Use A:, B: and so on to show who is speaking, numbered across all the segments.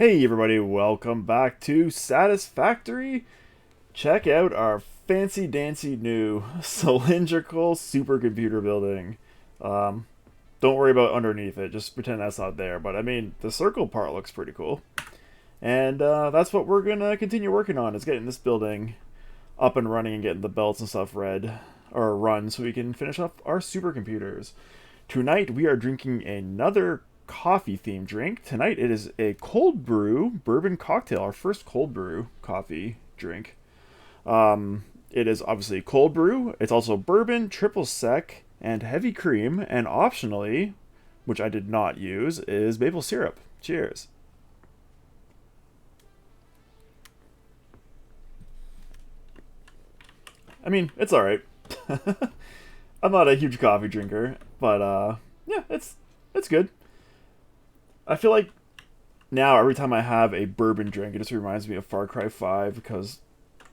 A: Hey everybody, welcome back to Satisfactory. Check out our fancy dancy new cylindrical supercomputer building. Um, don't worry about underneath it, just pretend that's not there. But I mean, the circle part looks pretty cool. And that's what we're gonna continue working on, is getting this building up and running and getting the belts and stuff run so we can finish up our supercomputers. Tonight we are drinking another coffee themed drink. Tonight it is a cold brew bourbon cocktail, our first cold brew coffee drink. It is obviously cold brew. It's also bourbon, triple sec, and heavy cream, and optionally, which I did not use, is maple syrup. Cheers. I mean, it's all right. I'm not a huge coffee drinker, but yeah, it's good. I feel like now every time I have a bourbon drink, it just reminds me of Far Cry 5 because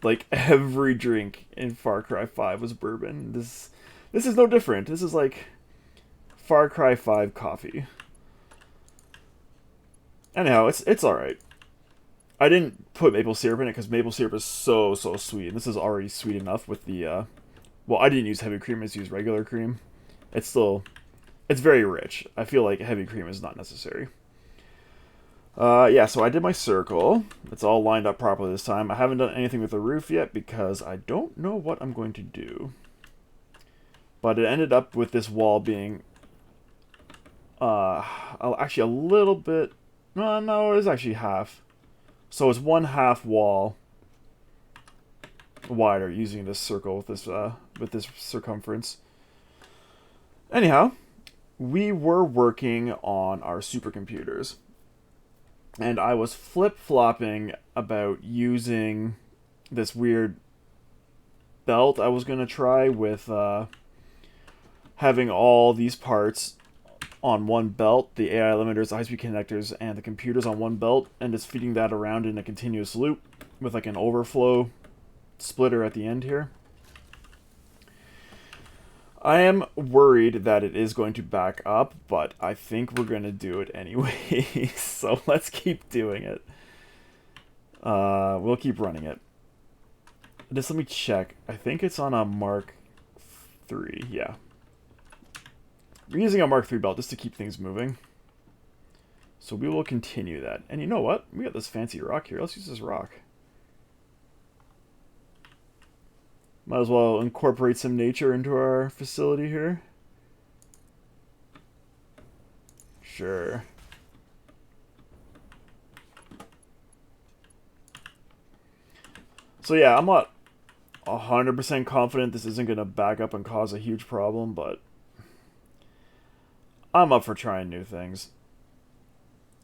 A: like every drink in Far Cry 5 was bourbon. This is no different. This is like Far Cry 5 coffee. Anyhow, it's all right. I didn't put maple syrup in it because maple syrup is so sweet, and this is already sweet enough with the. Well, I didn't use heavy cream; I just used regular cream. It's still, it's very rich. I feel like heavy cream is not necessary. Yeah, so I did my circle. It's all lined up properly this time. I haven't done anything with the roof yet because I don't know what I'm going to do. But it ended up with this wall being actually a little bit. No, it is actually half. So it's one half wall wider using this circle with this circumference. Anyhow, we were working on our supercomputers, and I was flip flopping about using this weird belt I was gonna try with having all these parts on one belt, the AI limiters, the high-speed connectors, and the computers on one belt, and just feeding that around in a continuous loop with like an overflow splitter at the end here. I am worried that it is going to back up, but I think we're going to do it anyway. So let's keep doing it. We'll keep running it. Just let me check. I think it's on a Mark 3. Yeah. We're using a Mark 3 belt just to keep things moving. So we will continue that. And you know what? We got this fancy rock here. Let's use this rock. Might as well incorporate some nature into our facility here. Sure. So yeah, I'm not 100% confident this isn't going to back up and cause a huge problem, but I'm up for trying new things.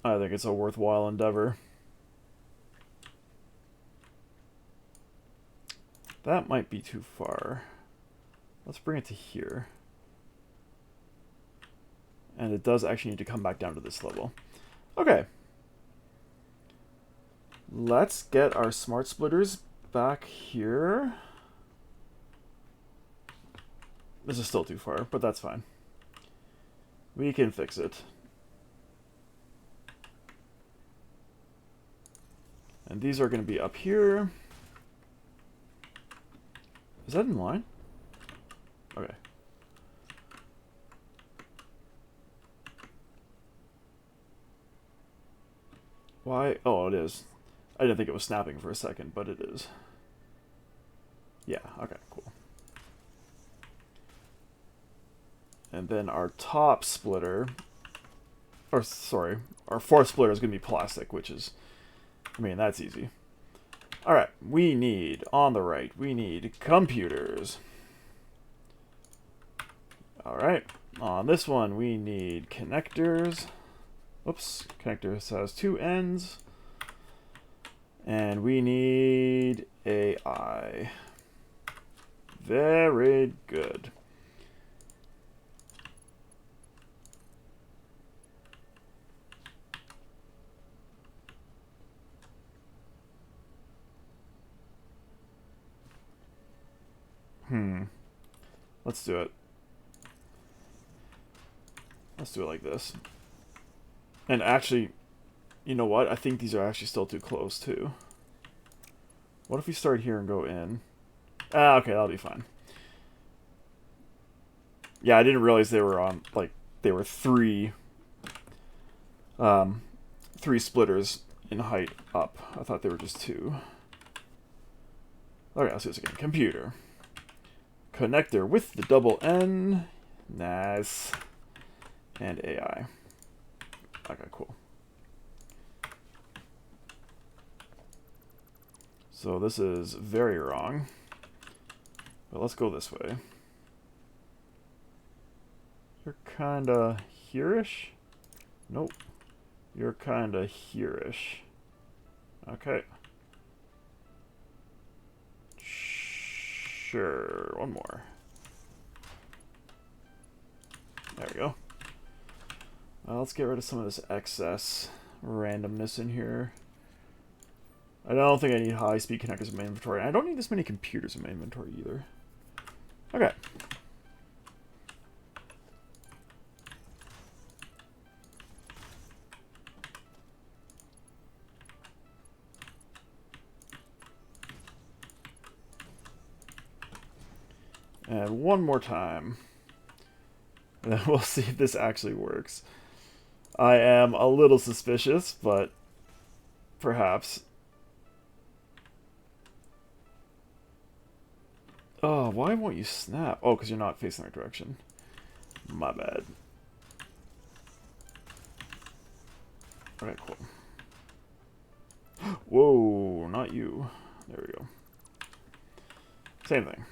A: I think it's a worthwhile endeavor. That might be too far. Let's bring it to here. And it does actually need to come back down to this level. Okay. Let's get our smart splitters back here. This is still too far, but that's fine. We can fix it. And these are going to be up here. Is that in line? Okay. Why? Oh, it is. I didn't think it was snapping for a second, but it is. Yeah, okay, cool. And then our top splitter, or sorry, our fourth splitter is going to be plastic, which is, I mean, that's easy. Alright, we need, on the right, we need computers. Alright, on this one we need connectors. Oops, connector has two ends. And we need AI. Very good. Let's do it. Let's do it like this. And actually, You know what? I think these are actually still too close, too. What if we start here and go in? Ah, okay, that'll be fine. Yeah, I didn't realize they were on, like, they were three splitters in height up. I thought they were just two. Okay, let's do this again. Computer. Connector with the double N. Nice. And AI. Okay, cool. So this is very wrong. But let's go this way. You're kinda here-ish? Nope. You're kinda here-ish. Okay. Sure. One more. There we go. Let's get rid of some of this excess randomness in here. I don't think I need high-speed connectors in my inventory. I don't need this many computers in my inventory either. Okay. And one more time. And then we'll see if this actually works. I am a little suspicious, but perhaps. Oh, why won't you snap? Oh, because you're not facing the right direction. My bad. Okay, cool. Whoa, not you. There we go. Same thing.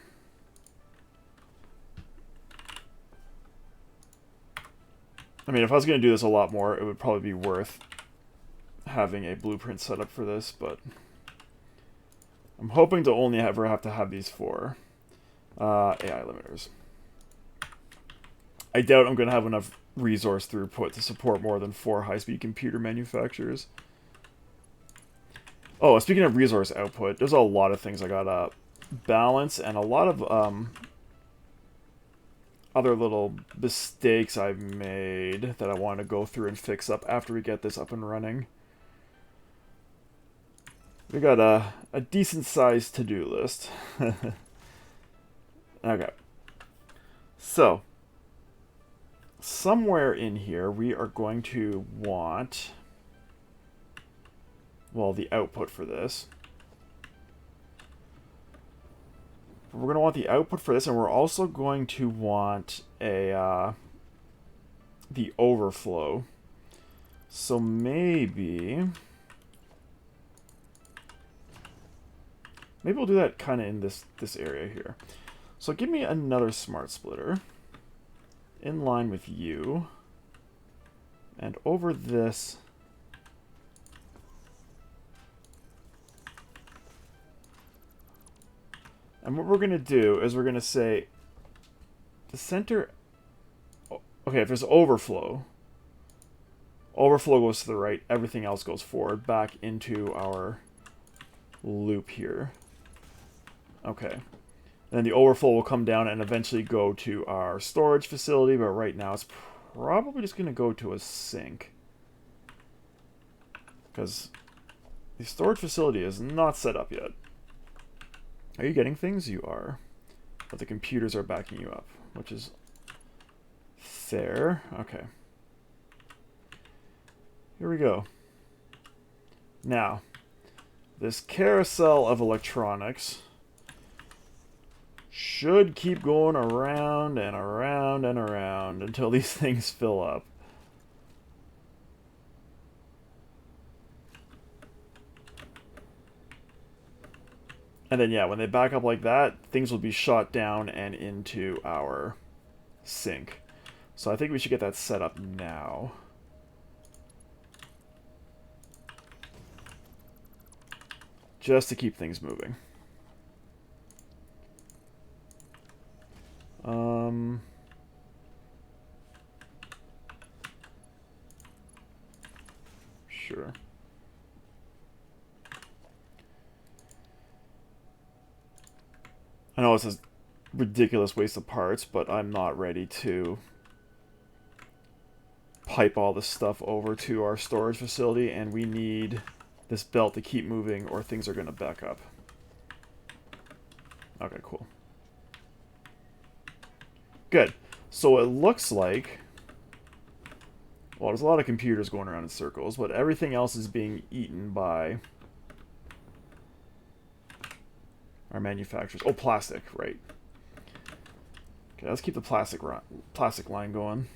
A: I mean, if I was going to do this a lot more, it would probably be worth having a blueprint set up for this, but I'm hoping to only ever have to have these for AI limiters. I doubt I'm going to have enough resource throughput to support more than 4 high-speed computer manufacturers. Oh, speaking of resource output, there's a lot of things I gotta balance, and a lot of other little mistakes I've made that I want to go through and fix up after we get this up and running. We got a decent-sized to-do list. Okay. So, somewhere in here we are going to want, well, the output for this. We're going to want the output for this, and we're also going to want a the overflow. So maybe we'll do that kind of in this area here. So give me another smart splitter in line with you, and over this. And what we're going to do is we're going to say the center. Okay, if there's overflow goes to the right, everything else goes forward, back into our loop here. Okay. And then the overflow will come down and eventually go to our storage facility, but right now it's probably just going to go to a sink. Because the storage facility is not set up yet. Are you getting things? You are. But the computers are backing you up, which is fair. Okay. Here we go. Now, this carousel of electronics should keep going around and around and around until these things fill up. And then, yeah, when they back up like that, things will be shot down and into our sink. So I think we should get that set up now. Just to keep things moving. Sure. I know it's a ridiculous waste of parts, but I'm not ready to pipe all this stuff over to our storage facility, and we need this belt to keep moving or things are going to back up. Okay, cool. Good. So it looks like... Well, there's a lot of computers going around in circles, but everything else is being eaten by our manufacturers. Oh, plastic, right. Okay, let's keep the plastic line going.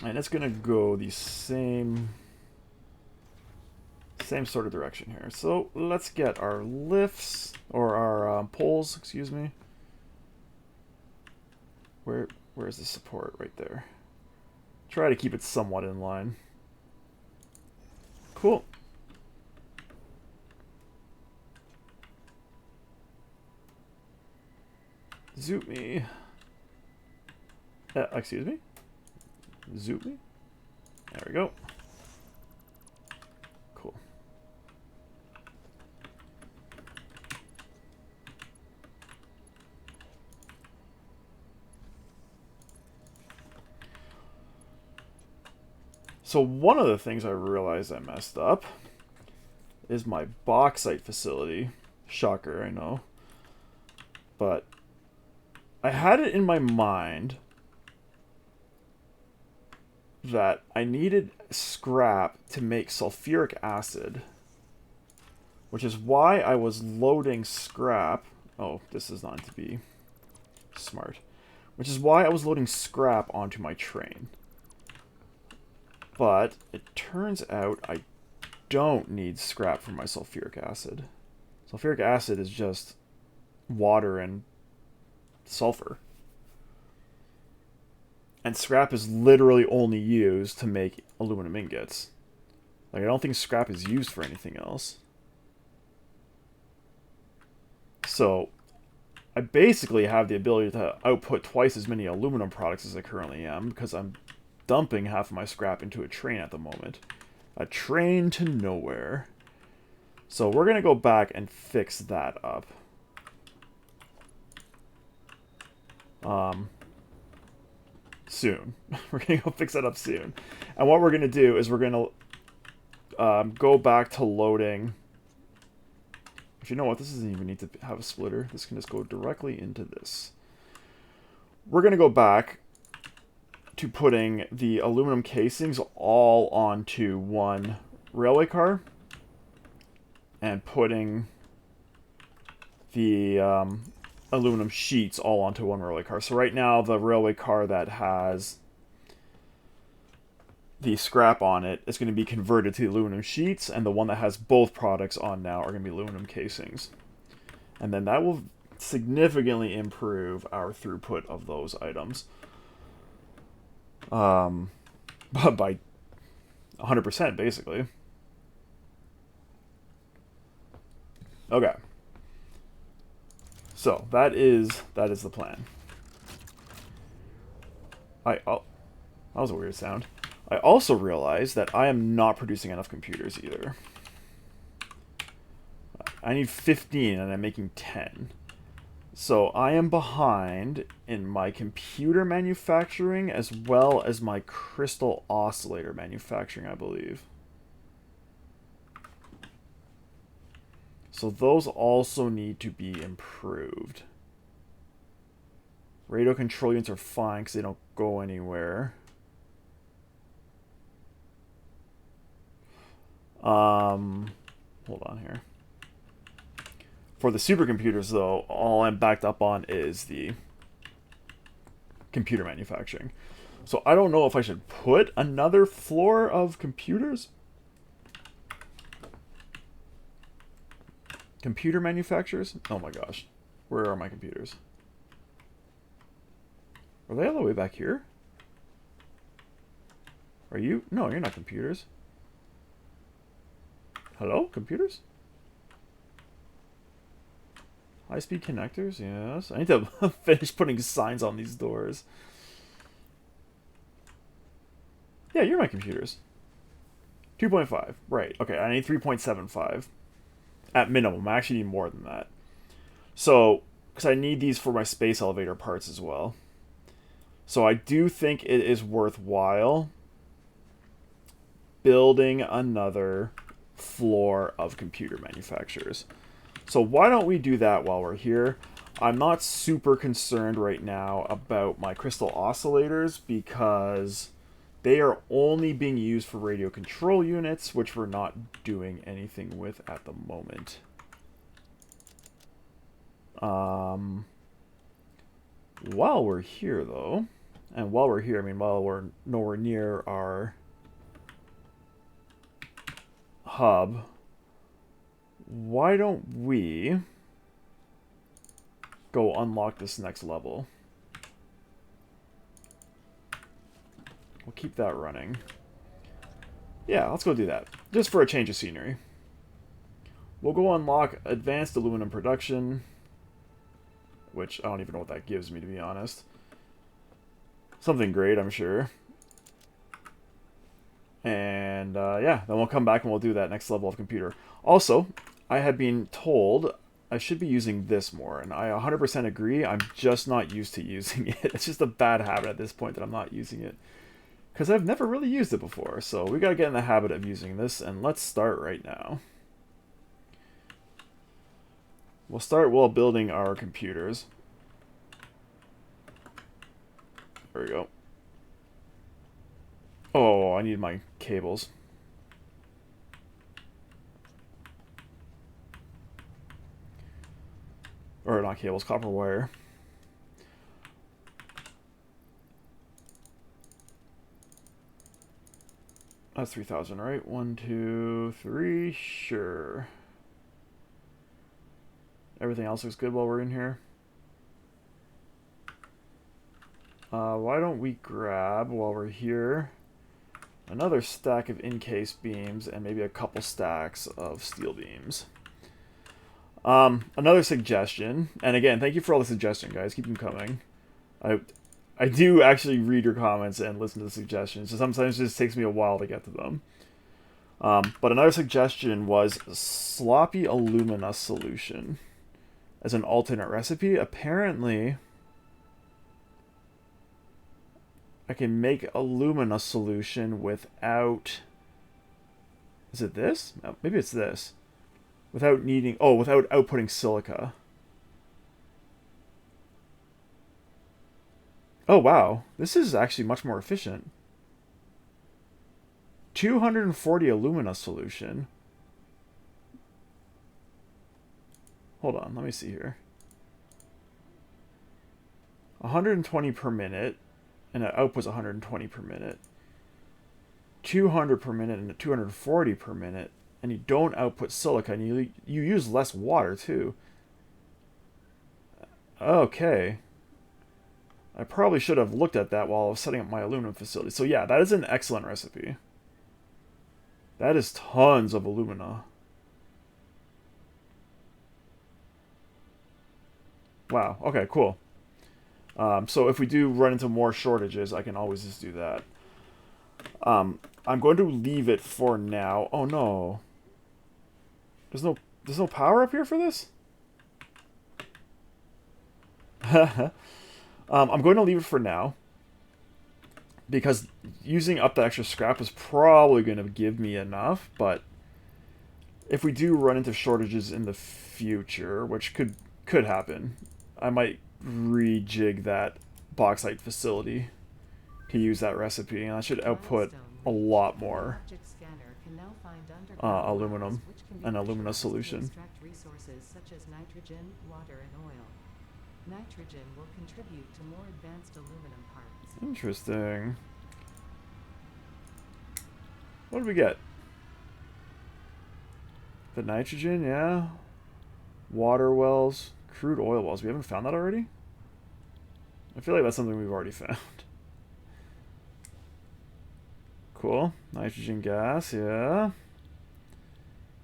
A: And it's going to go the same sort of direction here. So let's get our lifts, or our poles, excuse me. Where's the support? Right there. Try to keep it somewhat in line. Cool. Zoop me. Excuse me? Zoop me? There we go. Cool. So one of the things I realized I messed up is my bauxite facility. Shocker, I know. But I had it in my mind that I needed scrap to make sulfuric acid, which is why I was loading scrap. Oh, this is not to be smart. Which is why I was loading scrap onto my train. But it turns out I don't need scrap for my sulfuric acid. Sulfuric acid is just water and sulfur. And scrap is literally only used to make aluminum ingots. Like, I don't think scrap is used for anything else. So, I basically have the ability to output twice as many aluminum products as I currently am, because I'm dumping half of my scrap into a train at the moment. A train to nowhere. So we're going to go back and fix that up. Soon. We're going to go fix that up soon. And what we're going to do is we're going to go back to loading. If you know what, this doesn't even need to have a splitter. This can just go directly into this. We're going to go back to putting the aluminum casings all onto one railway car and putting the aluminum sheets all onto one railway car. So right now the railway car that has the scrap on it is going to be converted to the aluminum sheets, and the one that has both products on now are going to be aluminum casings. And then that will significantly improve our throughput of those items. But by 100% basically. Okay. So that is the plan. Oh, that was a weird sound. I also realized that I am not producing enough computers either. I need 15 and I'm making 10. So I am behind in my computer manufacturing as well as my crystal oscillator manufacturing, I believe. So those also need to be improved. Radio control units are fine because they don't go anywhere. Hold on here. For the supercomputers, though, all I'm backed up on is the computer manufacturing. So I don't know if I should put another floor of computers. Computer manufacturers? Oh my gosh. Where are my computers? Are they all the way back here? Are you? No, you're not computers. Hello? Computers? High-speed connectors? Yes. I need to finish putting signs on these doors. Yeah, you're my computers. 2.5. Right. Okay, I need 3.75. At minimum. I actually need more than that. So, because I need these for my space elevator parts as well. So I do think it is worthwhile building another floor of computer manufacturers. So why don't we do that while we're here? I'm not super concerned right now about my crystal oscillators because they are only being used for radio control units, which we're not doing anything with at the moment. While we're here, though, and while we're here, I mean, while we're nowhere near our hub, why don't we go unlock this next level? We'll keep that running. Yeah, let's go do that. Just for a change of scenery. We'll go unlock advanced aluminum production, which I don't even know what that gives me, to be honest. Something great, I'm sure. And yeah, then we'll come back and we'll do that next level of computer. Also, I have been told I should be using this more, and I 100% agree. I'm just not used to using it. It's just a bad habit at this point that I'm not using it, because I've never really used it before. So we got to get in the habit of using this, and let's start right now. We'll start while building our computers. There we go. Oh, I need my cables. Or not cables, copper wire. That's 3,000, right? 1, 2, 3, sure. Everything else looks good while we're in here. Why don't we grab, while we're here, another stack of in-case beams and maybe a couple stacks of steel beams. Another suggestion, and again, thank you for all the suggestions, guys. Keep them coming. I do actually read your comments and listen to the suggestions, so sometimes it just takes me a while to get to them. But another suggestion was sloppy alumina solution as an alternate recipe. Apparently, I can make alumina solution without... Is it this? No, maybe it's this. Without needing... Oh, without outputting silica. Oh, wow. This is actually much more efficient. 240 alumina solution. Hold on, let me see here. 120 per minute, and it outputs 120 per minute. 200 per minute and 240 per minute, and you don't output silica, and you use less water too. Okay. I probably should have looked at that while I was setting up my aluminum facility. So yeah, that is an excellent recipe. That is tons of alumina. Wow, okay, cool. So if we do run into more shortages, I can always just do that. I'm going to leave it for now. Oh no. There's no power up here for this? I'm going to leave it for now, because using up the extra scrap is probably going to give me enough, but if we do run into shortages in the future, which could happen, I might rejig that bauxite facility to use that recipe, and that should output a lot more aluminum and alumina solution.
B: Nitrogen will contribute to more advanced aluminum parts.
A: Interesting. What did we get? The nitrogen, yeah. Water wells, crude oil wells. We haven't found that already? I feel like that's something we've already found. Cool. Nitrogen gas, yeah.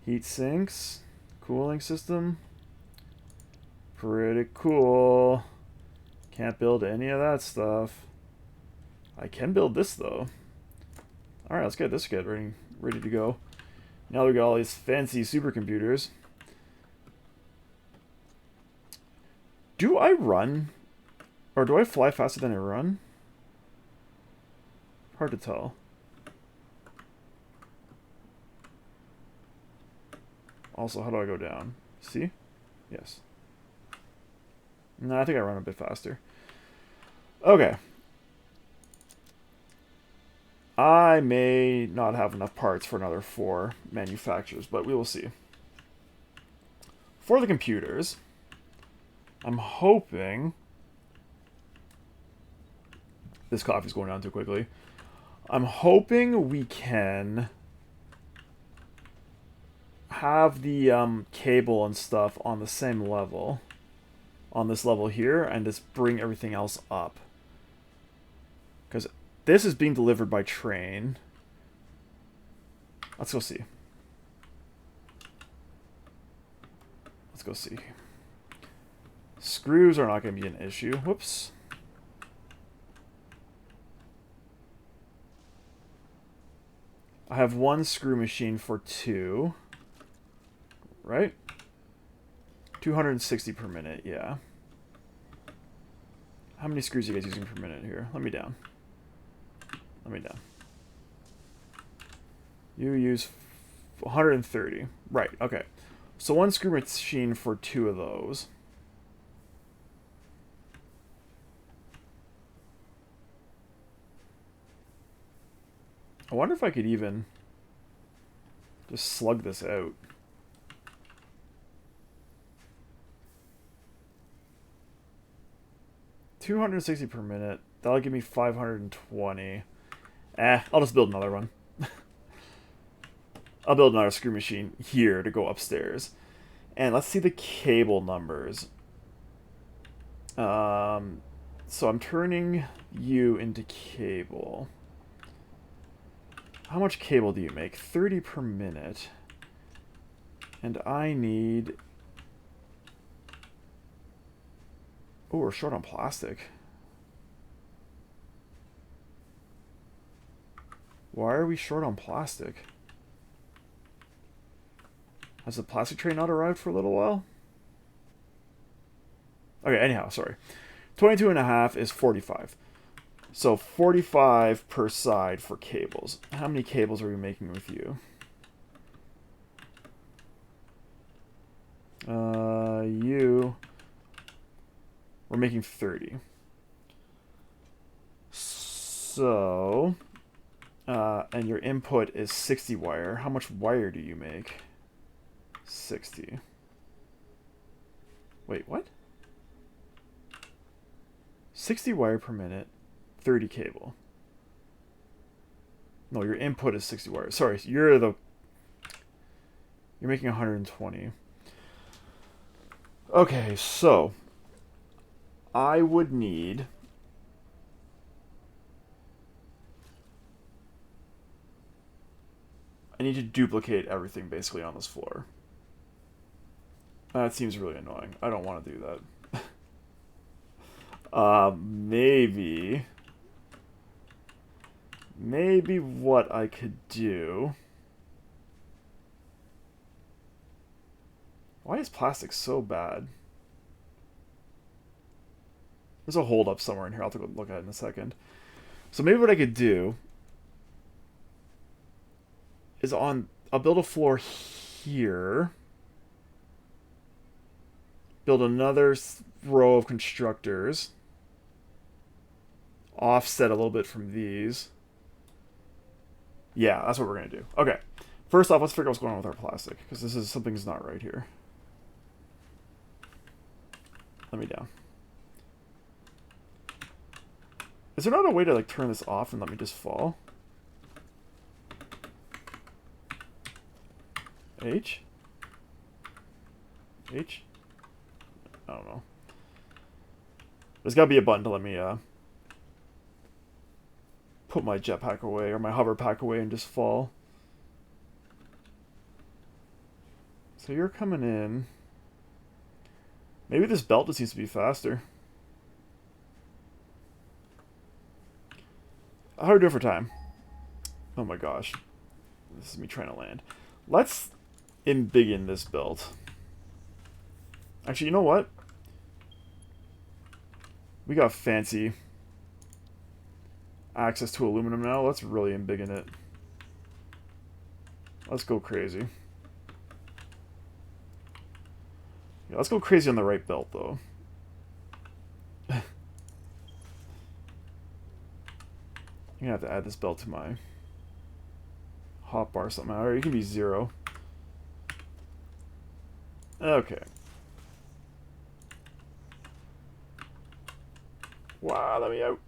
A: Heat sinks. Cooling system. Pretty cool. Can't build any of that stuff. I can build this though. Alright, let's get this kid ready to go. Now we got all these fancy supercomputers. Do I run? Or do I fly faster than I run? Hard to tell. Also, how do I go down? See? Yes. No, I think I run a bit faster. Okay. I may not have enough parts for another 4 manufacturers, but we will see. For the computers, I'm hoping... This coffee's going down too quickly. I'm hoping we can have the cable and stuff on the same level. On this level here, and just bring everything else up. Because this is being delivered by train. Let's go see. Let's go see. Screws are not going to be an issue. Whoops. I have 1 screw machine for 2. Right? 260 per minute, yeah. How many screws are you guys using per minute here? Let me down. Let me down. You use 130. Right, okay. So 1 screw machine for 2 of those. I wonder if I could even just slug this out. $260 per minute. That'll give me 520. I'll just build another one. I'll build another screw machine here to go upstairs. And let's see the cable numbers. So I'm turning you into cable. How much cable do you make? 30 per minute. And I need... Oh, we're short on plastic. Why are we short on plastic? Has the plastic train not arrived for a little while? Okay, anyhow, sorry. 22.5 is 45. So 45 per side for cables. How many cables are we making with you? We're making 30. So, and your input is 60 wire. How much wire do you make? 60. Wait, what? 60 wire per minute, 30 cable. No, your input is 60 wire. Sorry, you're making 120. Okay, so I would need to duplicate everything basically on this floor. That seems really annoying. I don't want to do that. Maybe what I could do... Why is plastic so bad? There's a hold up somewhere in here. I'll take a look at it in a second. So maybe what I could do is I'll build a floor here. Build another row of constructors. Offset a little bit from these. Yeah, that's what we're going to do. Okay. First off, let's figure out what's going on with our plastic. Because something's not right here. Let me down. Is there not a way to turn this off and let me just fall? H? H? I don't know. There's got to be a button to let me put my jetpack away or my hover pack away and just fall. So you're coming in. Maybe this belt just needs to be faster. How do we do it for time? Oh my gosh. This is me trying to land. Let's embiggen this belt. Actually, you know what? We got fancy. access to aluminum now. Let's really embiggen it. Let's go crazy. Yeah, let's go crazy on the right belt, though. I'm gonna have to add this belt to my hotbar somehow. Or it can be 0. Okay. Wow, let me out.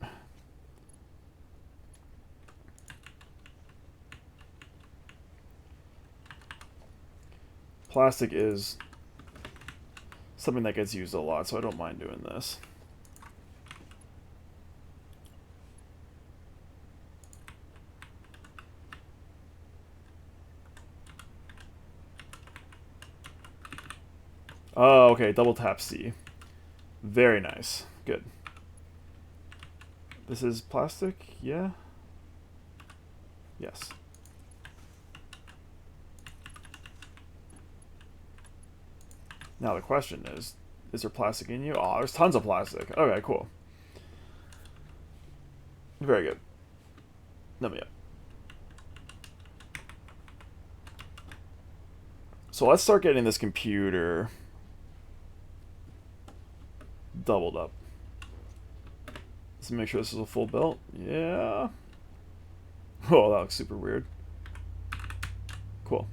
A: Plastic is something that gets used a lot, so I don't mind doing this. Oh, okay, double tap C. Very nice. Good. This is plastic? Yeah? Yes. Now the question is there plastic in you? Oh, there's tons of plastic. Okay, cool. Very good. Let me up. So let's start getting this computer doubled up. Let's make sure this is a full belt. Yeah. Oh, that looks super weird. Cool.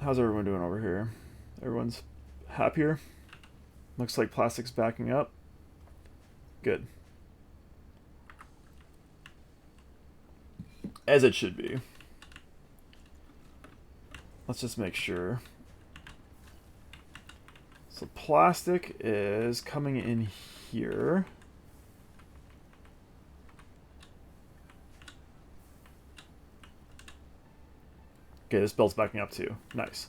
A: How's everyone doing over here? Everyone's happier? Looks like plastic's backing up. Good. As it should be. Let's just make sure. So plastic is coming in here. Okay, this belt's backing up too. Nice.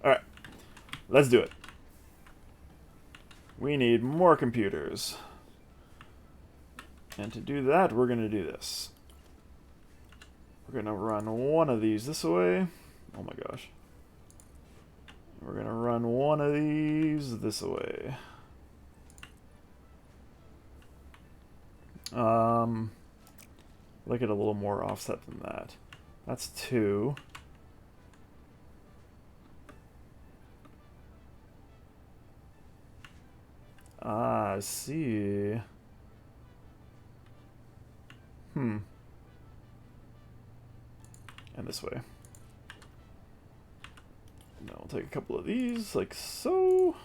A: Alright. Let's do it. We need more computers. And to do that, we're going to do this. We're going to run one of these this way. Oh my gosh. We're going to run one of these this way. Look at a little more offset than that. That's 2. Ah, I see. And this way. Now we'll take a couple of these, like so.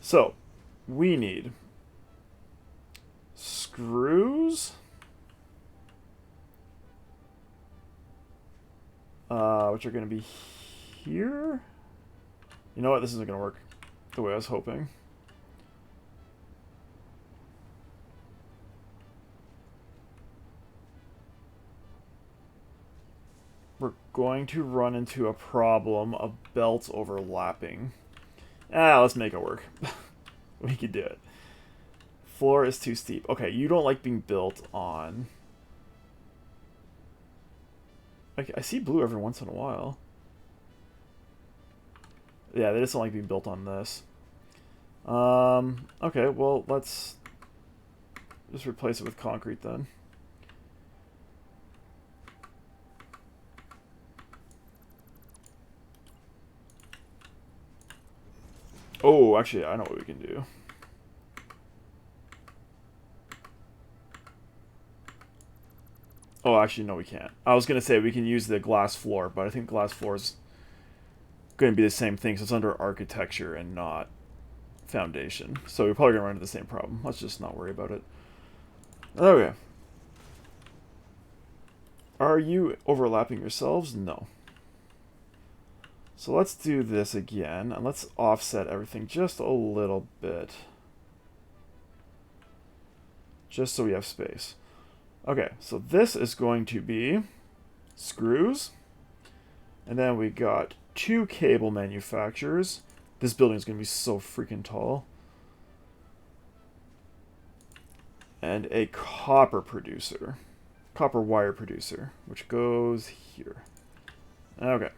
A: So, we need screws. Which are going to be here. You know what? This isn't going to work the way I was hoping. We're going to run into a problem of belts overlapping. Let's make it work. We could do it. Floor is too steep. Okay, you don't like being built on... I see blue every once in a while. Yeah, they just don't like being built on this. Okay, well, let's just replace it with concrete then. Oh, actually, I know what we can do. Oh, actually, no, we can't. I was going to say we can use the glass floor, but I think glass floor is going to be the same thing, so it's under architecture and not foundation. So we're probably going to run into the same problem. Let's just not worry about it. Okay. Are you overlapping yourselves? No. So let's do this again, and let's offset everything just a little bit. Just so we have space. Okay, so this is going to be screws. And then we got 2 cable manufacturers. This building is going to be so freaking tall. And a copper producer. Copper wire producer, which goes here. Okay.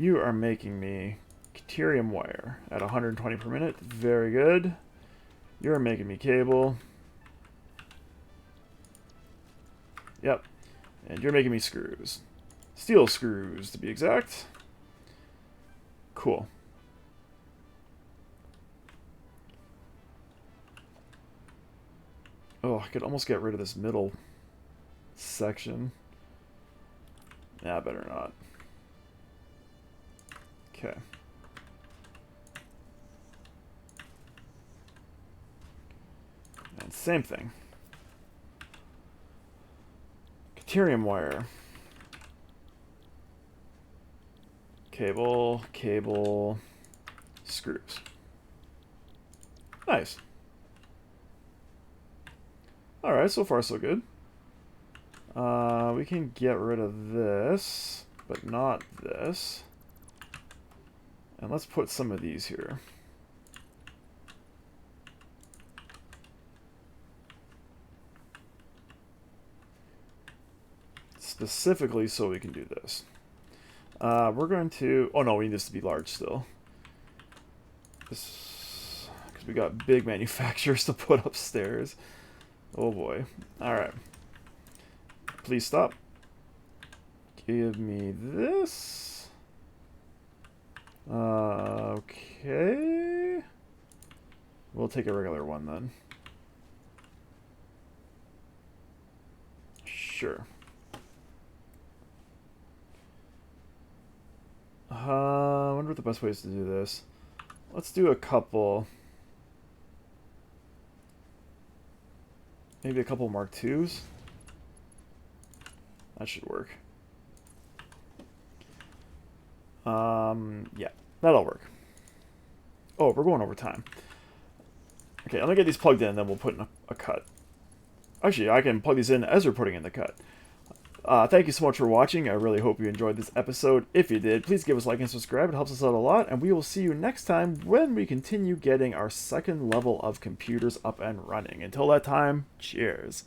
A: You are making me deuterium wire at 120 per minute. Very good. You're making me cable. Yep. And you're making me screws. Steel screws, to be exact. Cool. Oh, I could almost get rid of this middle section. Yeah, better not. Okay. And same thing. Deuterium wire. Cable, cable, screws. Nice. Alright, so far so good. We can get rid of this, but not this. And let's put some of these here. Specifically so we can do this. We're going to... Oh no, we need this to be large still. Because we got big manufacturers to put upstairs. Oh boy. Alright. Please stop. Give me this. Okay. We'll take a regular one then. Sure. I wonder what the best way is to do this. Let's do a couple. Maybe a couple Mark IIs. That should work. Yeah, that'll work. Oh, we're going over time. Okay, I'm gonna get these plugged in, and then we'll put in a cut. Actually, I can plug these in as we're putting in the cut. Thank you so much for watching. I really hope you enjoyed this episode. If you did, please give us a like and subscribe. It helps us out a lot. And we will see you next time when we continue getting our second level of computers up and running. Until that time, cheers.